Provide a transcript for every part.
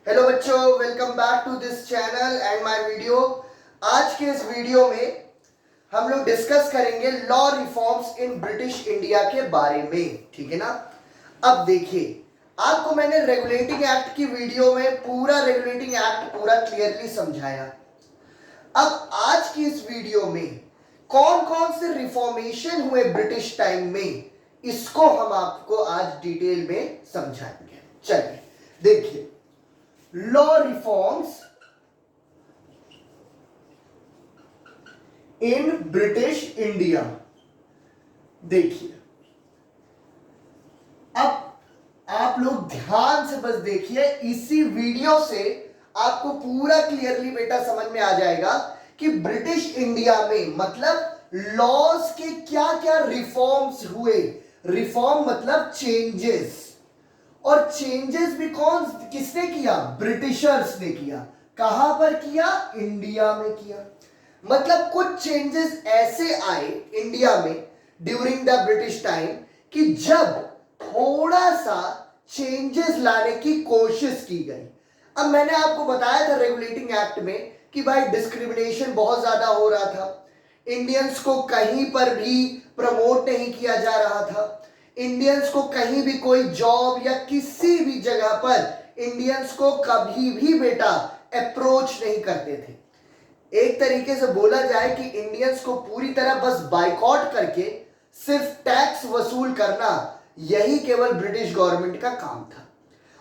Hello बच्चों, welcome back to this channel and my video. आज के इस वीडियो में हम लोग डिस्कस करेंगे law reforms in British India के बारे में। ठीक है ना। अब देखिए, आपको मैंने रेगुलेटिंग एक्ट की वीडियो में पूरा रेगुलेटिंग एक्ट पूरा क्लियरली समझाया। अब आज की इस वीडियो में कौन कौन से रिफॉर्मेशन हुए ब्रिटिश टाइम में, इसको हम आपको आज डिटेल में समझाएंगे। चलिए देखिए, law reforms in British India. देखिए, अब आप लोग ध्यान से बस देखिए, इसी वीडियो से आपको पूरा क्लियरली बेटा समझ में आ जाएगा कि ब्रिटिश इंडिया में मतलब लॉज के क्या क्या रिफॉर्म्स हुए। रिफॉर्म मतलब चेंजेस, और चेंजेस भी कौन किसने किया? ब्रिटिशर्स ने किया। कहां पर किया? इंडिया में किया। मतलब कुछ चेंजेस ऐसे आए इंडिया में ड्यूरिंग द ब्रिटिश टाइम कि जब थोड़ा सा चेंजेस लाने की कोशिश की गई। अब मैंने आपको बताया था रेगुलेटिंग एक्ट में कि भाई डिस्क्रिमिनेशन बहुत ज्यादा हो रहा था, इंडियंस को कहीं पर भी प्रमोट नहीं किया जा रहा था, इंडियंस को कहीं भी कोई जॉब या किसी भी जगह पर इंडियंस को कभी भी बेटा अप्रोच नहीं करते थे। एक तरीके से बोला जाए कि इंडियंस को पूरी तरह बस बाइकॉट करके सिर्फ टैक्स वसूल करना, यही केवल ब्रिटिश गवर्नमेंट का काम था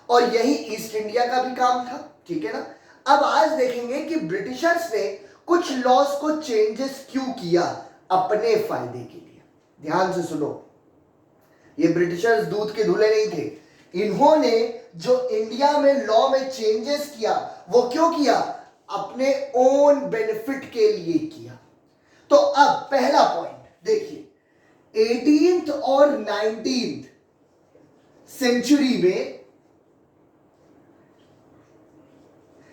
और यही ईस्ट इंडिया का भी काम था। ठीक है ना। अब आज देखेंगे कि ब्रिटिशर्स ने कुछ लॉज को चेंजेस क्यों किया अपने फायदे के लिए। ध्यान से सुनो, ये ब्रिटिशर्स दूध के धुले नहीं थे। इन्होंने जो इंडिया में लॉ में चेंजेस किया वो क्यों किया? अपने ओन बेनिफिट के लिए किया। तो अब पहला पॉइंट देखिए, 18th और 19th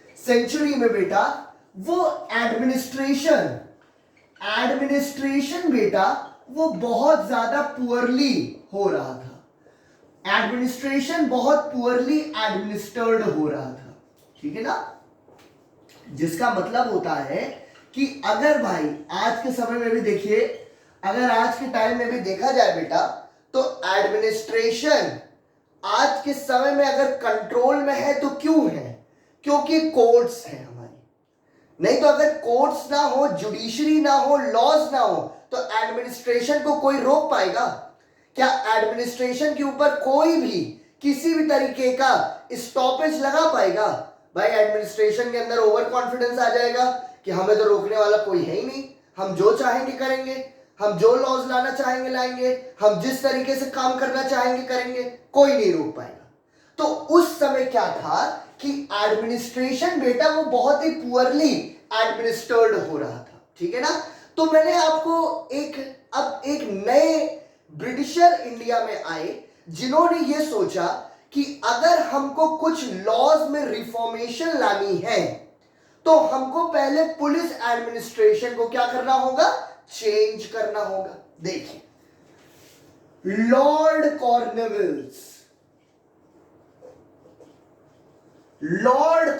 सेंचुरी में बेटा वो एडमिनिस्ट्रेशन बेटा वो बहुत ज्यादा पुअरली हो रहा था। एडमिनिस्ट्रेशन बहुत पुअरली एडमिनिस्टर्ड हो रहा था। ठीक है ना। जिसका मतलब होता है कि अगर भाई आज के समय में भी देखिए, अगर आज के टाइम में भी देखा जाए बेटा, तो एडमिनिस्ट्रेशन आज के समय में अगर कंट्रोल में है तो क्यों है? क्योंकि कोर्ट्स हैं हमारी। नहीं तो अगर कोर्ट्स ना हो, जुडिशरी ना हो, लॉज ना हो, तो एडमिनिस्ट्रेशन को कोई रोक पाएगा क्या? एडमिनिस्ट्रेशन के ऊपर कोई भी किसी भी तरीके का स्टॉपेज लगा पाएगा? भाई एडमिनिस्ट्रेशन के अंदर ओवर कॉन्फिडेंस आ जाएगा कि हमें तो रोकने वाला कोई है ही नहीं, हम जो चाहेंगे करेंगे, हम जो लॉज लाना चाहेंगे लाएंगे, हम जिस तरीके से काम करना चाहेंगे करेंगे, कोई नहीं रोक पाएगा। तो उस समय क्या था कि एडमिनिस्ट्रेशन बेटा वो बहुत ही पुअरली एडमिनिस्टर्ड हो रहा था। ठीक है ना। तो मैंने आपको अब एक नए ब्रिटिशर इंडिया में आए जिन्होंने ये सोचा कि अगर हमको कुछ लॉज में रिफॉर्मेशन लानी है तो हमको पहले पुलिस एडमिनिस्ट्रेशन को क्या करना होगा? चेंज करना होगा। देखिए, लॉर्ड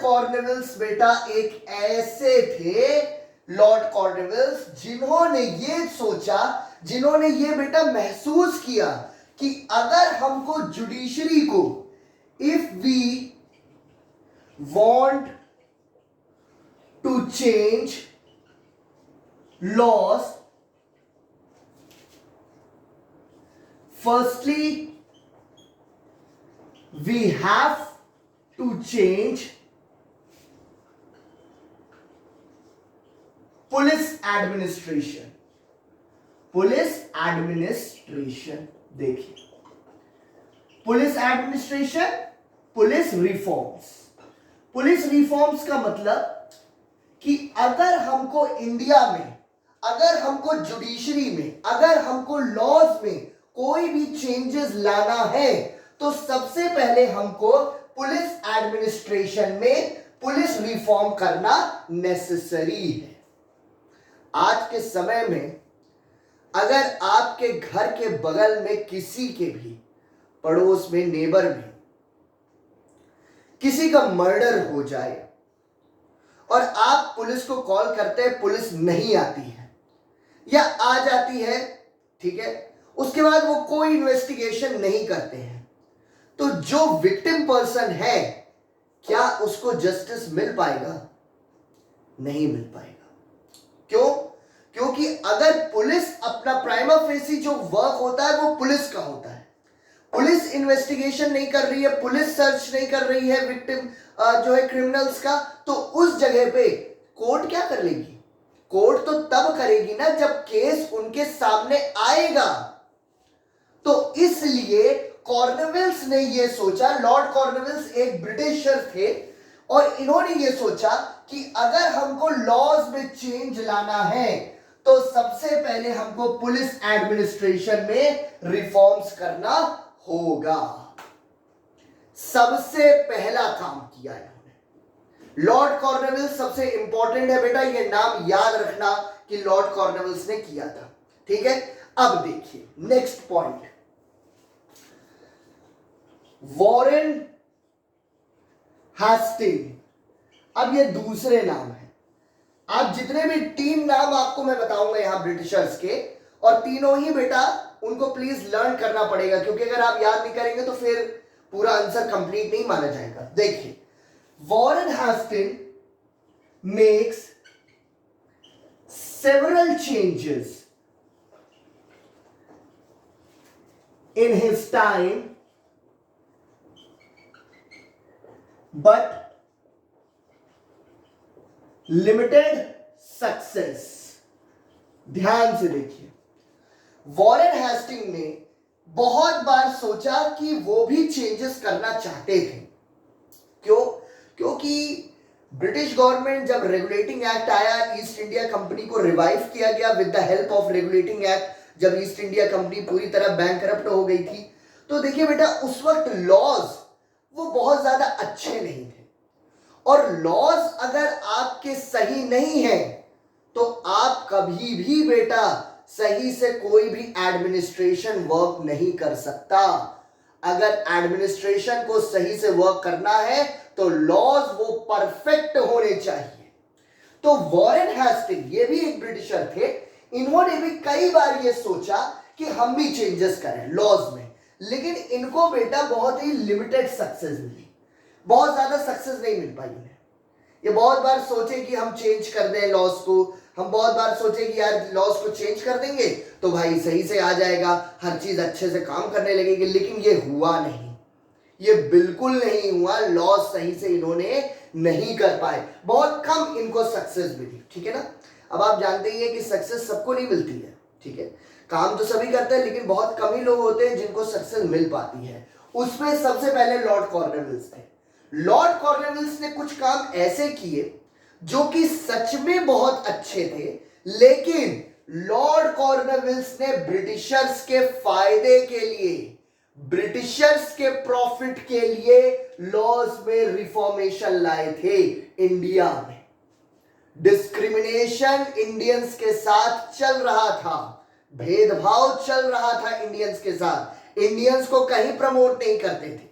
कॉर्नवेल्स बेटा एक ऐसे थे, लॉर्ड कॉर्नवेल्स, जिन्होंने ये सोचा, जिन्होंने ये बेटा महसूस किया कि अगर हमको जुडिशरी को, if we want to change laws, firstly we have to change police administration. देखिए, पुलिस एडमिनिस्ट्रेशन, पुलिस रिफॉर्म्स का मतलब कि अगर हमको इंडिया में, अगर हमको जुडिशरी में, अगर हमको लॉज में कोई भी चेंजेस लाना है तो सबसे पहले हमको पुलिस एडमिनिस्ट्रेशन में पुलिस रिफॉर्म करना नेसेसरी है। आज के समय में अगर आपके घर के बगल में किसी के भी पड़ोस में, नेबर में किसी का मर्डर हो जाए और आप पुलिस को कॉल करते हैं, पुलिस नहीं आती है या आ जाती है, ठीक है, उसके बाद वो कोई इन्वेस्टिगेशन नहीं करते हैं, तो जो विक्टिम पर्सन है क्या उसको जस्टिस मिल पाएगा? नहीं मिल पाएगा। क्यों? क्योंकि अगर पुलिस अपना प्राइमा फेसी जो वर्क होता है वो पुलिस का होता है, पुलिस इन्वेस्टिगेशन नहीं कर रही है, पुलिस सर्च नहीं कर रही है विक्टिम जो है क्रिमिनल्स का, तो उस जगह पे कोर्ट क्या कर लेगी? कोर्ट तो तब करेगी ना जब केस उनके सामने आएगा। तो इसलिए कॉर्नवेल्स ने यह सोचा, लॉर्ड कॉर्नवेल्स एक ब्रिटिशर थे, और इन्होंने ये सोचा कि अगर हमको लॉज में चेंज लाना है तो सबसे पहले हमको पुलिस एडमिनिस्ट्रेशन में रिफॉर्म्स करना होगा। सबसे पहला काम किया इन्होंने। लॉर्ड कॉर्नवेल्स सबसे इंपॉर्टेंट है बेटा, ये नाम याद रखना कि लॉर्ड कॉर्नवेल्स ने किया था, ठीक है। अब देखिए नेक्स्ट पॉइंट, वॉरेन हेस्टिंग। अब ये दूसरे नाम है। आप जितने भी 3 नाम आपको मैं बताऊंगा यहां ब्रिटिशर्स के, और तीनों ही बेटा उनको प्लीज लर्न करना पड़ेगा, क्योंकि अगर आप याद नहीं करेंगे तो फिर पूरा आंसर कंप्लीट नहीं माना जाएगा। देखिए, Warren Hasting makes several changes in his time, but limited success. ध्यान से देखिए, वॉरेन हेस्टिंग ने बहुत बार सोचा कि वो भी चेंजेस करना चाहते थे। क्यों? क्योंकि ब्रिटिश गवर्नमेंट जब रेगुलेटिंग एक्ट आया, ईस्ट इंडिया कंपनी को रिवाइव किया गया with the help of regulating act, जब ईस्ट इंडिया कंपनी पूरी तरह बैंकरप्ट हो गई थी, तो देखिए बेटा उस वक्त लॉज वो बहुत ज्यादा अच्छे नहीं थे, और लॉज अगर आपके सही नहीं है तो आप कभी भी बेटा सही से कोई भी एडमिनिस्ट्रेशन वर्क नहीं कर सकता। अगर एडमिनिस्ट्रेशन को सही से वर्क करना है तो लॉज वो परफेक्ट होने चाहिए। तो वॉरेन हेस्टिंग, ये भी एक ब्रिटिशर थे, इन्होंने भी कई बार ये सोचा कि हम भी चेंजेस करें लॉज में, लेकिन इनको बेटा बहुत ही लिमिटेड सक्सेस मिली, बहुत ज्यादा सक्सेस नहीं मिल पाई उन्हें। ये बहुत बार सोचे कि हम चेंज कर दें लॉज को, हम बहुत बार सोचे कि यार लॉज को चेंज कर देंगे तो भाई सही से आ जाएगा, हर चीज अच्छे से काम करने लगेगी, लेकिन ये हुआ नहीं, ये बिल्कुल नहीं हुआ। लॉज सही से इन्होंने नहीं कर पाए, बहुत कम इनको सक्सेस मिली, ठीक है ना। अब आप जानते ही हैं कि सक्सेस सबको नहीं मिलती है, ठीक है, काम तो सभी करते हैं, लेकिन बहुत कम ही लोग होते हैं जिनको सक्सेस मिल पाती है। उसमें सबसे पहले लॉर्ड कॉर्नवेल्स थे। लॉर्ड कॉर्नवेल्स ने कुछ काम ऐसे किए जो कि सच में बहुत अच्छे थे, लेकिन लॉर्ड कॉर्नवेल्स ने ब्रिटिशर्स के फायदे के लिए, ब्रिटिशर्स के प्रॉफिट के लिए लॉज में रिफॉर्मेशन लाए थे इंडिया में। डिस्क्रिमिनेशन इंडियंस के साथ चल रहा था, भेदभाव चल रहा था इंडियंस के साथ, इंडियंस को कहीं प्रमोट नहीं करते थे,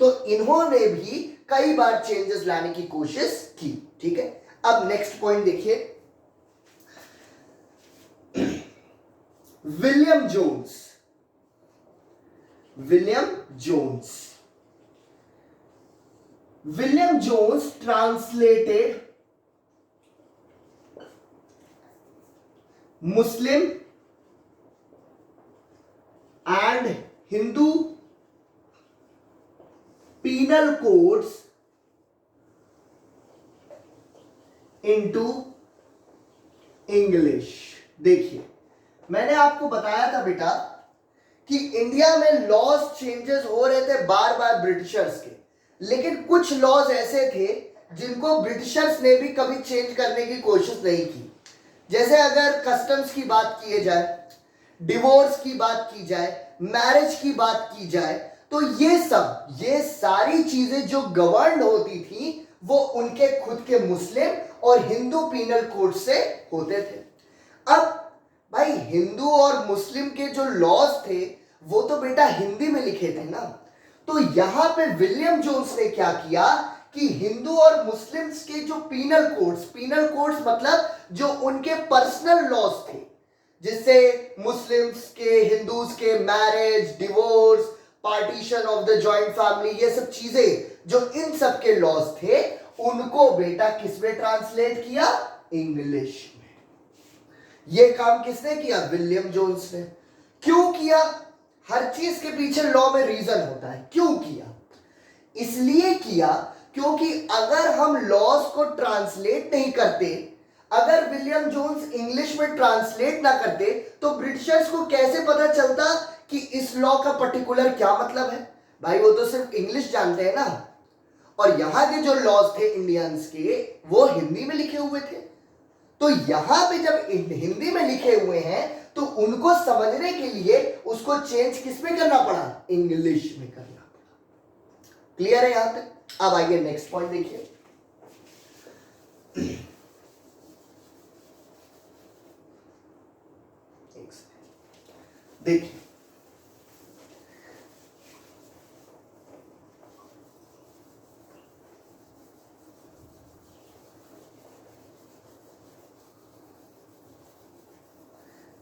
तो इन्होंने भी कई बार चेंजेस लाने की कोशिश की, ठीक है। अब नेक्स्ट पॉइंट देखिए, William Jones. William Jones, William Jones translated Muslim and Hindu penal codes into English. देखिए, मैंने आपको बताया था बेटा कि इंडिया में लॉज चेंजेस हो रहे थे बार बार ब्रिटिशर्स के, लेकिन कुछ लॉज ऐसे थे जिनको ब्रिटिशर्स ने भी कभी चेंज करने की कोशिश नहीं की। जैसे अगर कस्टम्स की बात की जाए, डिवोर्स की बात की जाए, मैरिज की बात की जाए, तो ये सारी चीजें जो गवर्न होती थी वो उनके खुद के मुस्लिम और हिंदू पीनल कोड से होते थे। अब भाई हिंदू और मुस्लिम के जो लॉज थे वो तो बेटा हिंदी में लिखे थे ना, तो यहां पे विलियम जोन्स ने क्या किया कि हिंदू और मुस्लिम्स के जो पीनल कोड्स मतलब जो उनके पर्सनल लॉज थे, जिससे मुस्लिम्स के, हिंदूज के marriage, divorce, partition of the joint family, ये सब चीजें जो इन सब के लॉज थे, उनको बेटा किसमें ट्रांसलेट किया? इंग्लिश में। ये काम किसने किया? विलियम जोन्स ने। क्यों किया? हर चीज के पीछे लॉ में रीजन होता है। क्यों किया? इसलिए किया क्योंकि अगर हम लॉज को ट्रांसलेट नहीं करते, अगर विलियम जोन्स इंग्लिश में ट्रांसलेट ना करते, तो ब्रिटिशर्स को कैसे पता चलता कि इस लॉ का पर्टिकुलर क्या मतलब है? भाई वो तो सिर्फ इंग्लिश जानते हैं ना, और यहां के जो लॉज थे इंडियंस के, वो हिंदी में लिखे हुए थे। तो यहां पे जब हिंदी में लिखे हुए हैं, तो उनको समझने के लिए उसको चेंज किस में करना पड़ा? इंग्लिश में करना पड़ा। क्लियर है यहां तक? अब आइए नेक्स्ट पॉइंट देखिए। देखिए,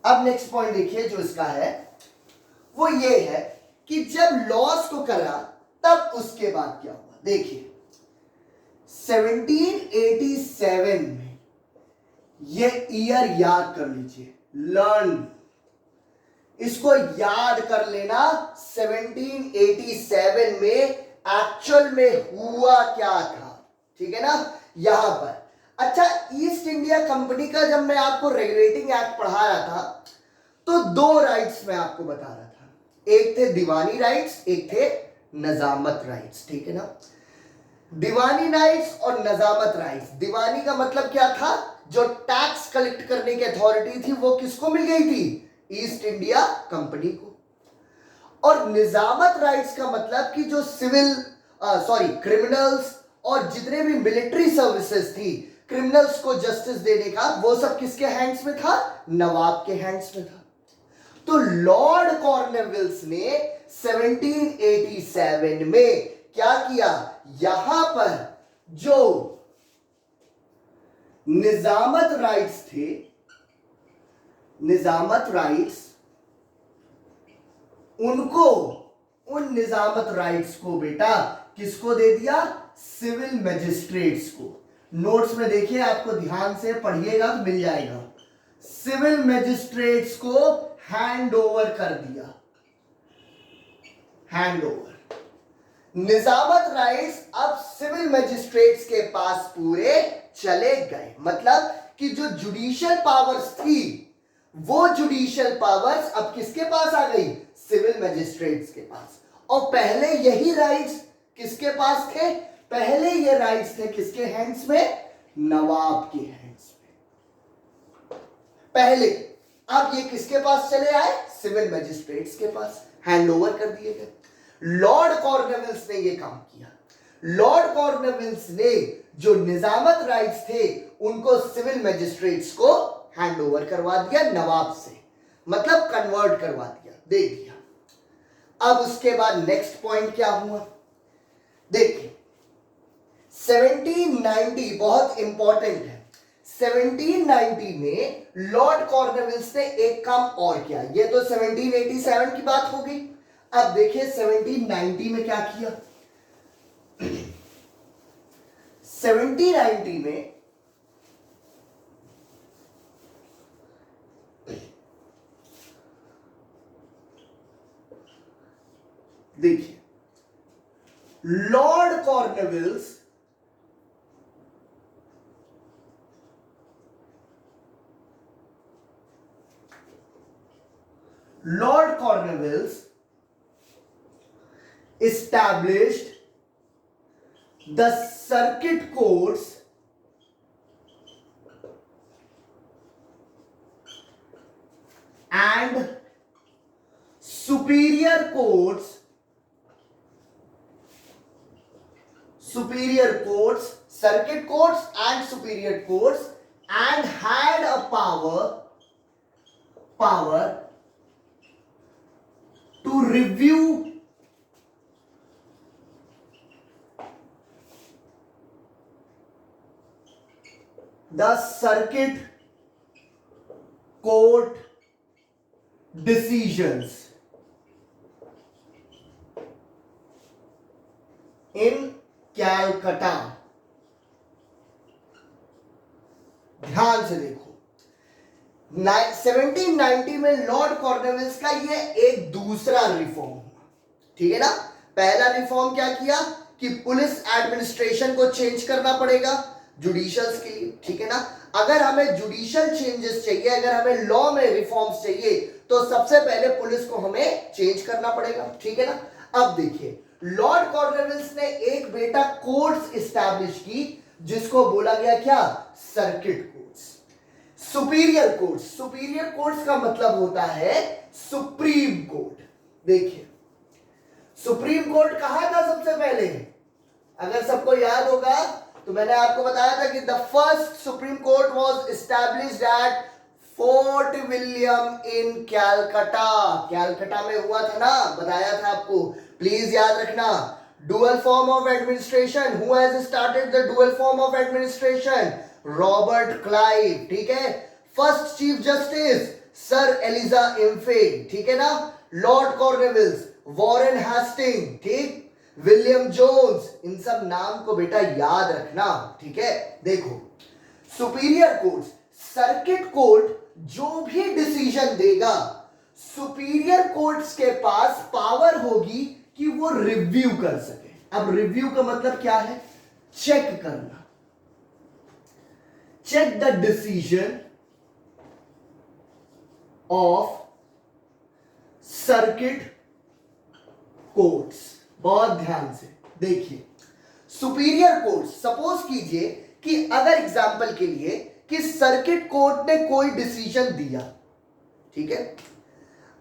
अब नेक्स्ट पॉइंट देखिए जो इसका है, वो ये है कि जब लॉस को करा तब उसके बाद क्या हुआ। देखिए 1787 में, ये ईयर याद कर लीजिए, लर्न, इसको याद कर लेना। 1787 में एक्चुअल में हुआ क्या था, ठीक है ना, यहां पर। अच्छा, ईस्ट इंडिया कंपनी का जब मैं आपको रेगुलेटिंग एक्ट पढ़ा रहा था, तो दो राइट्स मैं आपको बता रहा था, एक थे दीवानी राइट्स, एक थे नजामत राइट्स, ठीक है ना। दीवानी राइट्स और नजामत राइट्स, दीवानी का मतलब क्या था? जो टैक्स कलेक्ट करने की अथॉरिटी थी वो किसको मिल गई थी? ईस्ट इंडिया कंपनी को। और निजामत राइट्स का मतलब कि जो सिविल क्रिमिनल्स और जितने भी मिलिट्री सर्विसेज थी, क्रिमिनल्स को जस्टिस देने का, वो सब किसके हैंड्स में था? नवाब के हैंड्स में था। तो लॉर्ड कॉर्नवालिस ने 1787 में क्या किया? यहां पर जो निजामत राइट्स थे, निजामत राइट्स, उनको, उन निजामत राइट्स को बेटा किसको दे दिया? सिविल मैजिस्ट्रेट्स को। नोट्स में देखिए, आपको ध्यान से पढ़िएगा तो मिल जाएगा। सिविल मैजिस्ट्रेट्स को हैंड ओवर कर दिया, हैंड ओवर। निजामत राइट्स अब सिविल मैजिस्ट्रेट्स के पास पूरे चले गए। मतलब कि जो जुडिशियल पावर्स थी, वो जुडिशियल पावर्स अब किसके पास आ गई? सिविल मैजिस्ट्रेट्स के पास। और पहले यही राइट्स किसके पास थे? पहले ये राइट्स थे किसके हैंड्स में? नवाब के हैंड्स में पहले। अब ये किसके पास चले आए? सिविल मैजिस्ट्रेट्स के पास, हैंड ओवर कर दिए गए। लॉर्ड कॉर्नवालिस ने ये काम किया। लॉर्ड कॉर्नवालिस ने जो निजामत राइट्स थे उनको सिविल मैजिस्ट्रेट्स को हैंड ओवर करवा दिया नवाब से, मतलब कन्वर्ट करवा दिया, दे दिया। अब उसके बाद नेक्स्ट पॉइंट क्या हुआ? देखिए 1790 बहुत इंपॉर्टेंट है। 1790 में लॉर्ड कॉर्नवालिस ने एक काम और किया। ये तो 1787 की बात हो गई। अब देखिए 1790 में क्या किया? 1790 में देखिए Lord Cornwallis established the circuit courts and superior courts, circuit courts and superior courts, and had a power to review the circuit court decisions in Calcutta. ध्यान से देखो, 1790 में लॉर्ड कॉर्नवालिस का ये एक दूसरा रिफॉर्म हुआ, ठीक है ना। पहला रिफॉर्म क्या किया कि पुलिस एडमिनिस्ट्रेशन को चेंज करना पड़ेगा जुडिशियल्स के लिए, ठीक है ना। अगर हमें जुडिशियल चेंजेस चाहिए, अगर हमें लॉ में रिफॉर्म्स चाहिए, तो सबसे पहले पुलिस को हमें चेंज करना पड़ेगा, ठीक है ना। अब देखिए, लॉर्ड कॉर्नवालिस ने एक बेटा कोर्ट्स एस्टैब्लिश की, जिसको बोला गया क्या, circuit courts. Superior courts, superior courts का मतलब होता है सुप्रीम कोर्ट। देखिए, सुप्रीम कोर्ट कहा था सबसे पहले, अगर सबको याद होगा तो मैंने आपको बताया था कि the first supreme court was established eight fort William in Calcutta. Calcutta में हुआ था ना, बताया था आपको, प्लीज याद रखना। Dual form of administration, who has started the dual form of administration, Robert Clive, ठीक है। First chief justice sir Elijah Impey, ठीक है ना। लॉर्ड कॉर्नवालिस, वॉरेन हेस्टिंग, ठीक, विलियम जोन्स, इन सब नाम को बेटा याद रखना, ठीक है। देखो, सुपीरियर कोर्ट, सर्किट कोर्ट जो भी डिसीजन देगा, सुपीरियर कोर्ट्स के पास पावर होगी कि वो रिव्यू कर सके। अब रिव्यू का मतलब क्या है, चेक करना, check the decision of circuit courts. बहुत ध्यान से देखिए, सुपीरियर कोर्ट, सपोज कीजिए कि अगर एग्जांपल के लिए कि सर्किट कोर्ट ने कोई डिसीजन दिया, ठीक है।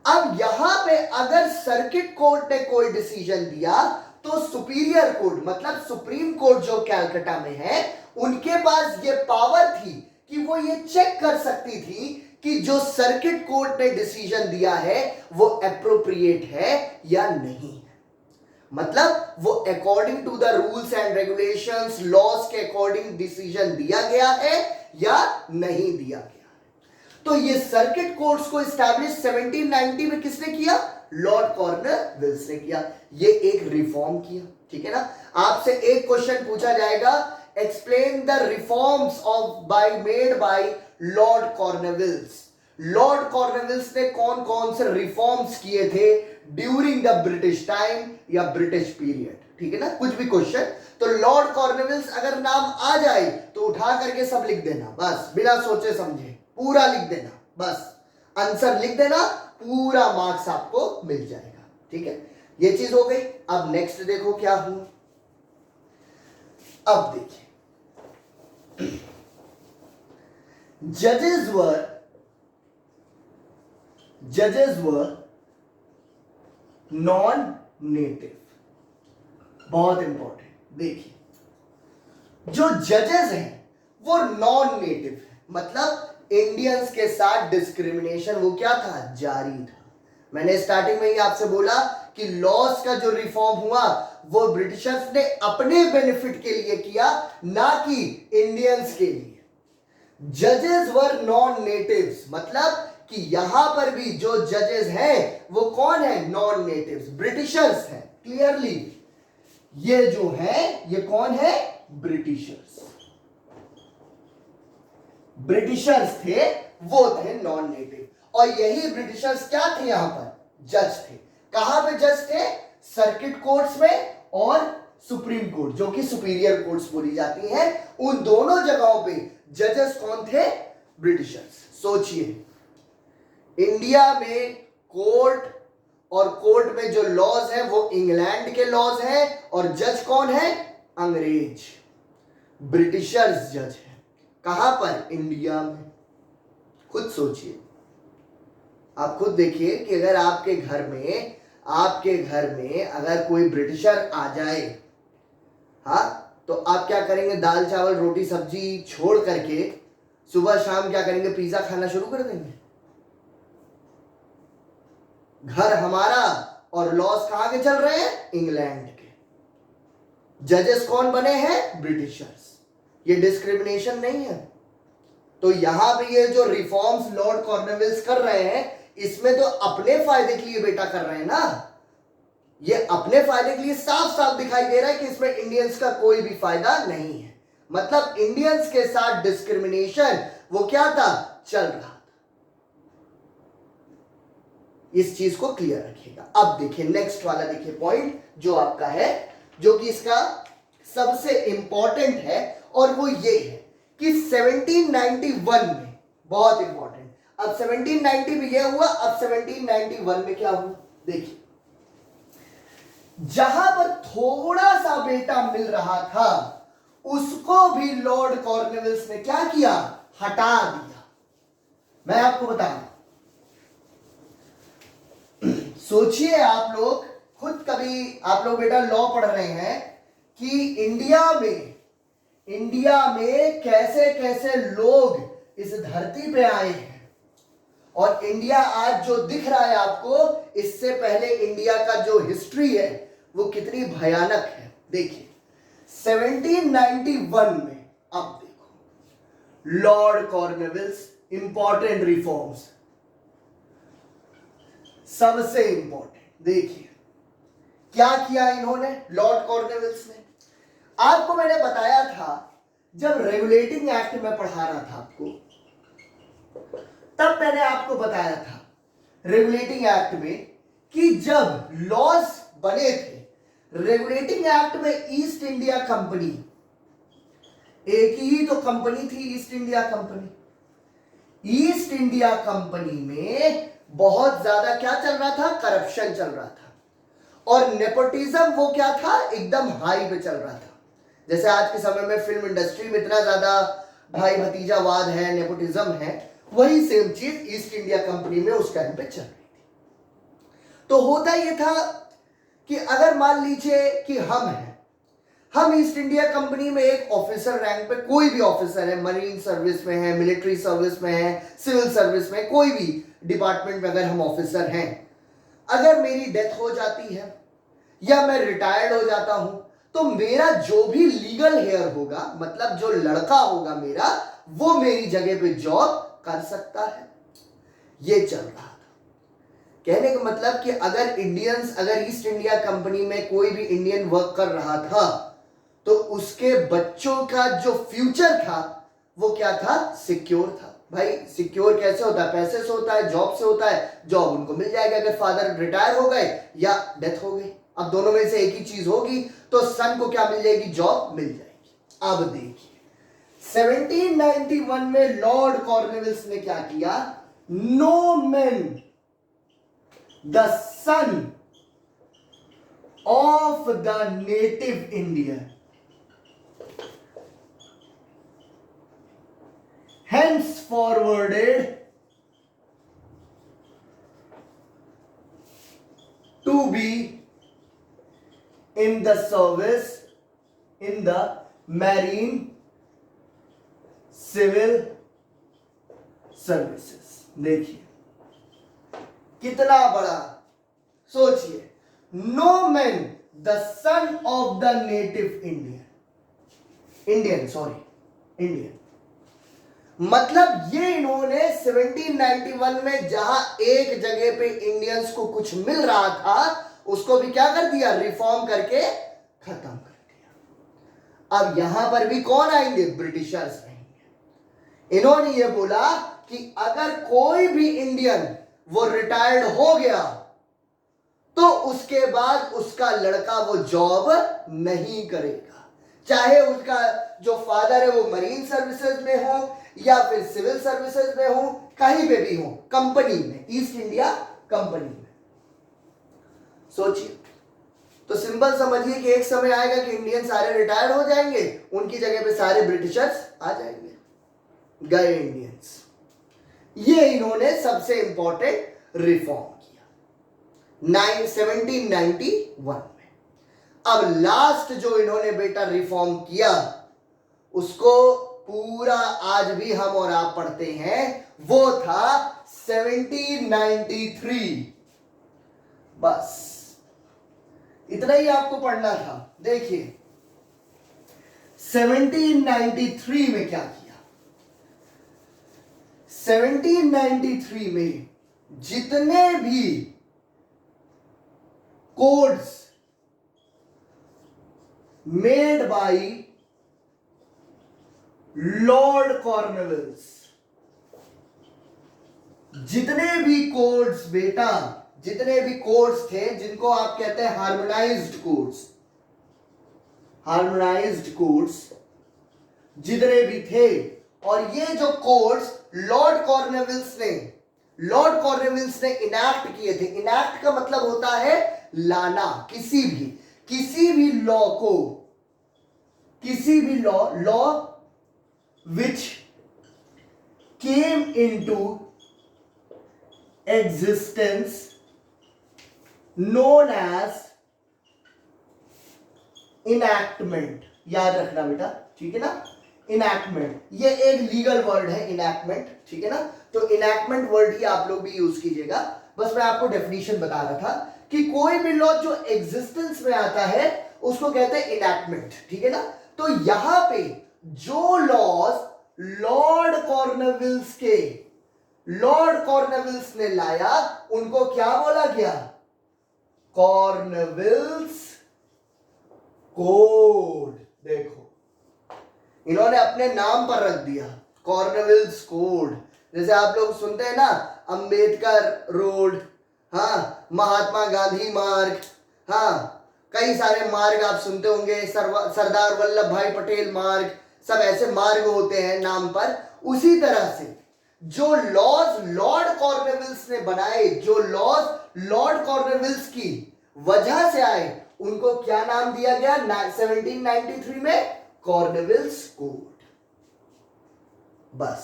अब यहां पे अगर सर्किट कोर्ट ने कोई डिसीजन दिया, तो सुपीरियर कोर्ट मतलब सुप्रीम कोर्ट जो कैलकटा में है, उनके पास ये पावर थी कि वो ये चेक कर सकती थी कि जो सर्किट कोर्ट ने डिसीजन दिया है वो एप्रोप्रिएट है या नहीं। मतलब वो according to the rules and regulations, laws के अकॉर्डिंग डिसीजन दिया गया है या नहीं दिया गया है। तो ये सर्किट कोर्ट्स को एस्टैब्लिश 1790 में किसने किया, लॉर्ड कॉर्नवालिस ने किया। ये एक रिफॉर्म किया, ठीक है ना। आपसे एक क्वेश्चन पूछा जाएगा, explain the reforms of made by Lord Cornwallis. Lord Cornwallis ने कौन कौन से रिफॉर्म्स किए थे ड्यूरिंग द ब्रिटिश टाइम या ब्रिटिश पीरियड, ठीक है ना। कुछ भी क्वेश्चन, तो लॉर्ड कॉर्नवालिस अगर नाम आ जाए तो उठा करके सब लिख देना, बस बिना सोचे समझे पूरा लिख देना, बस आंसर लिख देना, पूरा मार्क्स आपको मिल जाएगा, ठीक है। ये चीज हो गई। अब नेक्स्ट देखो क्या हुआ। अब देखिए, जजेस वर नॉन नेटिव, बहुत इंपॉर्टेंट। देखिए, जो जजेस हैं वो नॉन नेटिव है, मतलब इंडियंस के साथ डिस्क्रिमिनेशन वो क्या था, जारी था। मैंने स्टार्टिंग में ही आपसे बोला कि लॉस का जो रिफॉर्म हुआ वो ब्रिटिशर्स ने अपने बेनिफिट के लिए किया, ना कि इंडियंस के लिए। जजेस वर नॉन नेटिव्स, मतलब कि यहां पर भी जो जजेस हैं वो कौन है, नॉन नेटिव्स, ब्रिटिशर्स हैं। क्लियरली ये जो है ये कौन है, ब्रिटिशर्स। ब्रिटिशर्स थे, वो थे नॉन नेटिव, और यही ब्रिटिशर्स क्या थे, यहां पर जज थे। कहां पे जज थे, सर्किट कोर्ट्स में और सुप्रीम कोर्ट जो कि सुपीरियर कोर्ट्स बोली जाती हैं, उन दोनों जगहों पे जजेस कौन थे, ब्रिटिशर्स। सोचिए, इंडिया में कोर्ट और कोर्ट में जो लॉज है वो इंग्लैंड के लॉज हैं, और जज कौन है, अंग्रेज, ब्रिटिशर्स जज है। कहां पर, इंडिया में। खुद सोचिए, आप खुद देखिए कि अगर आपके घर में अगर कोई ब्रिटिशर आ जाए, हाँ, तो आप क्या करेंगे, दाल चावल रोटी सब्जी छोड़ करके सुबह शाम क्या करेंगे, पिज्जा खाना शुरू कर देंगे। घर हमारा और लॉस कहां के चल रहे हैं, इंग्लैंड के। जजेस कौन बने हैं, ब्रिटिशर्स। ये डिस्क्रिमिनेशन नहीं है, तो यहां पे ये जो रिफॉर्म्स लॉर्ड कॉर्नवेलिस कर रहे हैं, इसमें तो अपने फायदे के लिए बेटा कर रहे हैं ना, ये अपने फायदे के लिए साफ साफ दिखाई दे रहा है कि इसमें इंडियंस का कोई भी फायदा नहीं है। मतलब इंडियंस के साथ डिस्क्रिमिनेशन वो क्या था, चल रहा था। इस चीज को क्लियर रखिएगा। अब देखिए नेक्स्ट वाला, देखिए पॉइंट जो आपका है, जो कि इसका सबसे इंपॉर्टेंट है, और वो ये है कि 1791 में, बहुत इंपॉर्टेंट, अब 1790 में यह हुआ, अब 1791 में क्या हुआ, देखिए जहां पर थोड़ा सा बेटा मिल रहा था उसको भी लॉर्ड कॉर्नवेलिस ने क्या किया, हटा दिया। मैं आपको बताऊं, सोचिए आप लोग खुद, कभी आप लोग बेटा लॉ पढ़ रहे हैं कि इंडिया में कैसे कैसे लोग इस धरती पे आए हैं, और इंडिया आज जो दिख रहा है आपको, इससे पहले इंडिया का जो हिस्ट्री है वो कितनी भयानक है। देखिए 1791 में, अब देखो लॉर्ड कॉर्नवेलिस, इंपॉर्टेंट रिफॉर्म्स, सबसे इंपॉर्टेंट देखिए क्या किया इन्होंने लॉर्ड कॉर्नवेलिस ने। आपको मैंने बताया था, जब रेगुलेटिंग एक्ट में पढ़ा रहा था आपको, तब मैंने आपको बताया था रेगुलेटिंग एक्ट में कि जब लॉज बने थे, रेगुलेटिंग एक्ट में ईस्ट इंडिया कंपनी, एक ही तो कंपनी थी east India company, east India company में बहुत ज्यादा क्या चल रहा था, करप्शन चल रहा था, और नेपोटिज्म वो क्या था, एकदम हाई पे चल रहा था। जैसे आज के समय में फिल्म इंडस्ट्री में इतना ज्यादा भाई भतीजावाद है, नेपोटिज्म है, वही सेम चीज ईस्ट इंडिया कंपनी में उस टाइम पे चल रही थी। तो होता यह था कि अगर मान लीजिए कि हम ईस्ट इंडिया कंपनी में एक ऑफिसर रैंक पे, कोई भी ऑफिसर है, मरीन सर्विस में है, मिलिट्री सर्विस में है, सिविल सर्विस में, कोई भी डिपार्टमेंट में अगर हम ऑफिसर हैं, अगर मेरी डेथ हो जाती है या मैं रिटायर्ड हो जाता हूं, तो मेरा जो भी लीगल हेयर होगा, मतलब जो लड़का होगा मेरा, वो मेरी जगह पे जॉब कर सकता है। ये चल रहा था। कहने का मतलब कि अगर ईस्ट इंडिया कंपनी में कोई भी इंडियन वर्क कर रहा था, तो उसके बच्चों का जो फ्यूचर था वो क्या था, सिक्योर था। भाई सिक्योर कैसे होता है, पैसे से होता है, जॉब से होता है। जॉब उनको मिल जाएगा अगर फादर रिटायर हो गए या डेथ हो गई, अब दोनों में से एक ही चीज होगी, तो सन को क्या मिल जाएगी, जॉब मिल जाएगी। अब देखिए 1791 में लॉर्ड कॉर्नवेलिस ने क्या किया, no man the son of the native Indian henceforwarded to be in the service in the marine civil services। देखिए कितना बड़ा, सोचिए, no man the son of the native Indian, मतलब ये इन्होंने 1791 में जहां एक जगह पे इंडियंस को कुछ मिल रहा था, उसको भी क्या कर दिया, रिफॉर्म करके खत्म कर दिया। अब यहां पर भी कौन आएंगे, ब्रिटिशर्स आएंगे। इन्होंने ये बोला कि अगर कोई भी इंडियन वो रिटायर्ड हो गया, तो उसके बाद उसका लड़का वो जॉब नहीं करेगा, चाहे उसका जो फादर है वो मरीन सर्विसेज में हो या फिर सिविल सर्विसेज में हो, कहीं पे भी हो, कंपनी में, ईस्ट इंडिया कंपनी में। सोचिए, तो सिंपल समझिए कि एक समय आएगा कि इंडियन सारे रिटायर्ड हो जाएंगे, उनकी जगह पे सारे ब्रिटिशर्स आ जाएंगे, गए इंडियंस। ये इन्होंने सबसे इंपॉर्टेंट रिफॉर्म किया 1791 में। अब लास्ट जो इन्होंने बेटा रिफॉर्म किया, उसको पूरा आज भी हम और आप पढ़ते हैं, वो था 1793। बस इतना ही आपको पढ़ना था। देखिए 1793 में क्या किया, 1793 में जितने भी codes made by Lord Cornwallis, जितने भी कोड्स बेटा, जितने भी कोड्स थे जिनको आप कहते हैं हार्मोनाइज्ड कोड्स, हार्मोनाइज्ड कोड्स जितने भी थे, और ये जो कोड्स लॉर्ड कॉर्नवेलिस ने इनैक्ट किए थे। इनैक्ट का मतलब होता है लाना, किसी भी लॉ को, किसी भी law which came into existence known as enactment. याद रखना बेटा, ठीक है ना। इनैक्टमेंट ये एक लीगल वर्ड है, इनैक्टमेंट, ठीक है ना। तो इनैक्टमेंट वर्ड ही आप लोग भी यूज कीजिएगा। बस मैं आपको डेफिनेशन बता रहा था कि कोई भी लॉ जो एग्जिस्टेंस में आता है उसको कहते हैं इनैक्टमेंट, ठीक है ना। तो यहां पे जो लॉज लॉर्ड कॉर्नवेलिस ने लाया उनको क्या बोला गया? Cornwallis code. देखो इन्होंने अपने नाम पर रख दिया कॉर्नवेलिस कोड। जैसे आप लोग सुनते हैं ना, अंबेडकर रोड, हाँ, महात्मा गांधी मार्ग, हाँ, कई सारे मार्ग आप सुनते होंगे, सरदार वल्लभ भाई पटेल मार्ग, सब ऐसे मार्ग होते हैं नाम पर। उसी तरह से जो लॉज लॉर्ड कॉर्नवेलिस ने बनाए, जो लॉज लॉर्ड कॉर्नवेलिस की वजह से आए, उनको क्या नाम दिया गया 1793 में? Cornwallis code. बस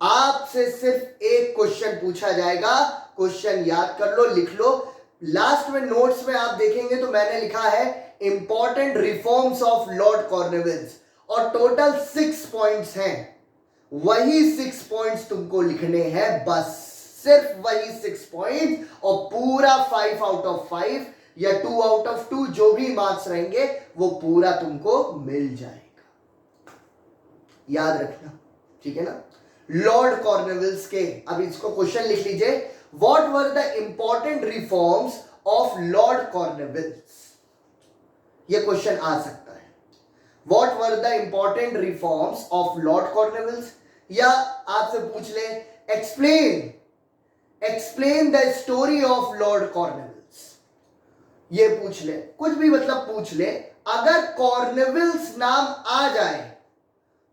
आपसे सिर्फ एक क्वेश्चन पूछा जाएगा, क्वेश्चन याद कर लो, लिख लो। लास्ट में नोट्स में आप देखेंगे तो मैंने लिखा है important reforms of Lord Cornwallis, और टोटल 6 पॉइंट्स हैं। वही 6 पॉइंट्स तुमको लिखने हैं, बस सिर्फ वही 6 पॉइंट, और पूरा 5 आउट ऑफ 5 या 2 आउट ऑफ 2 जो भी मार्क्स रहेंगे वो पूरा तुमको मिल जाएगा। याद रखना, ठीक है ना। लॉर्ड कॉर्नवेलिस के, अब इसको क्वेश्चन लिख लीजिए, what were the important reforms of Lord Cornwallis? ये क्वेश्चन आ सकता है। What were the important reforms of Lord Cornwallis, या आपसे पूछ ले explain the story of Lord Cornwallis, ये पूछ ले, कुछ भी मतलब पूछ ले। अगर कॉर्नवेलिस नाम आ जाए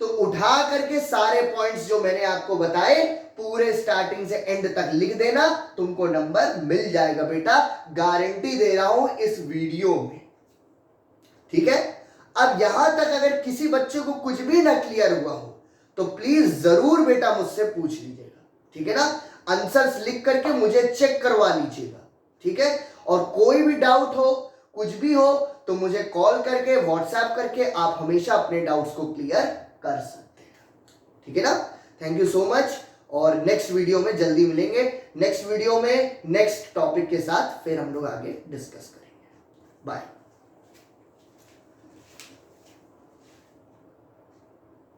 तो उठा करके सारे पॉइंट्स जो मैंने आपको बताए पूरे स्टार्टिंग से एंड तक लिख देना, तुमको नंबर मिल जाएगा बेटा, गारंटी दे रहा हूं इस वीडियो में, ठीक है। अब यहां तक अगर किसी बच्चे को कुछ भी ना क्लियर हुआ हो तो प्लीज जरूर बेटा मुझसे पूछ लीजिएगा, ठीक है ना। आंसर्स लिख करके मुझे चेक करवा लीजिएगा, ठीक है। और कोई भी डाउट हो, कुछ भी हो, तो मुझे कॉल करके, व्हाट्सएप करके आप हमेशा अपने डाउट्स को क्लियर कर सकते हैं, ठीक है ना। थैंक यू सो मच, और नेक्स्ट वीडियो में जल्दी मिलेंगे। नेक्स्ट वीडियो में नेक्स्ट टॉपिक के साथ फिर हम लोग आगे डिस्कस करेंगे। बाय।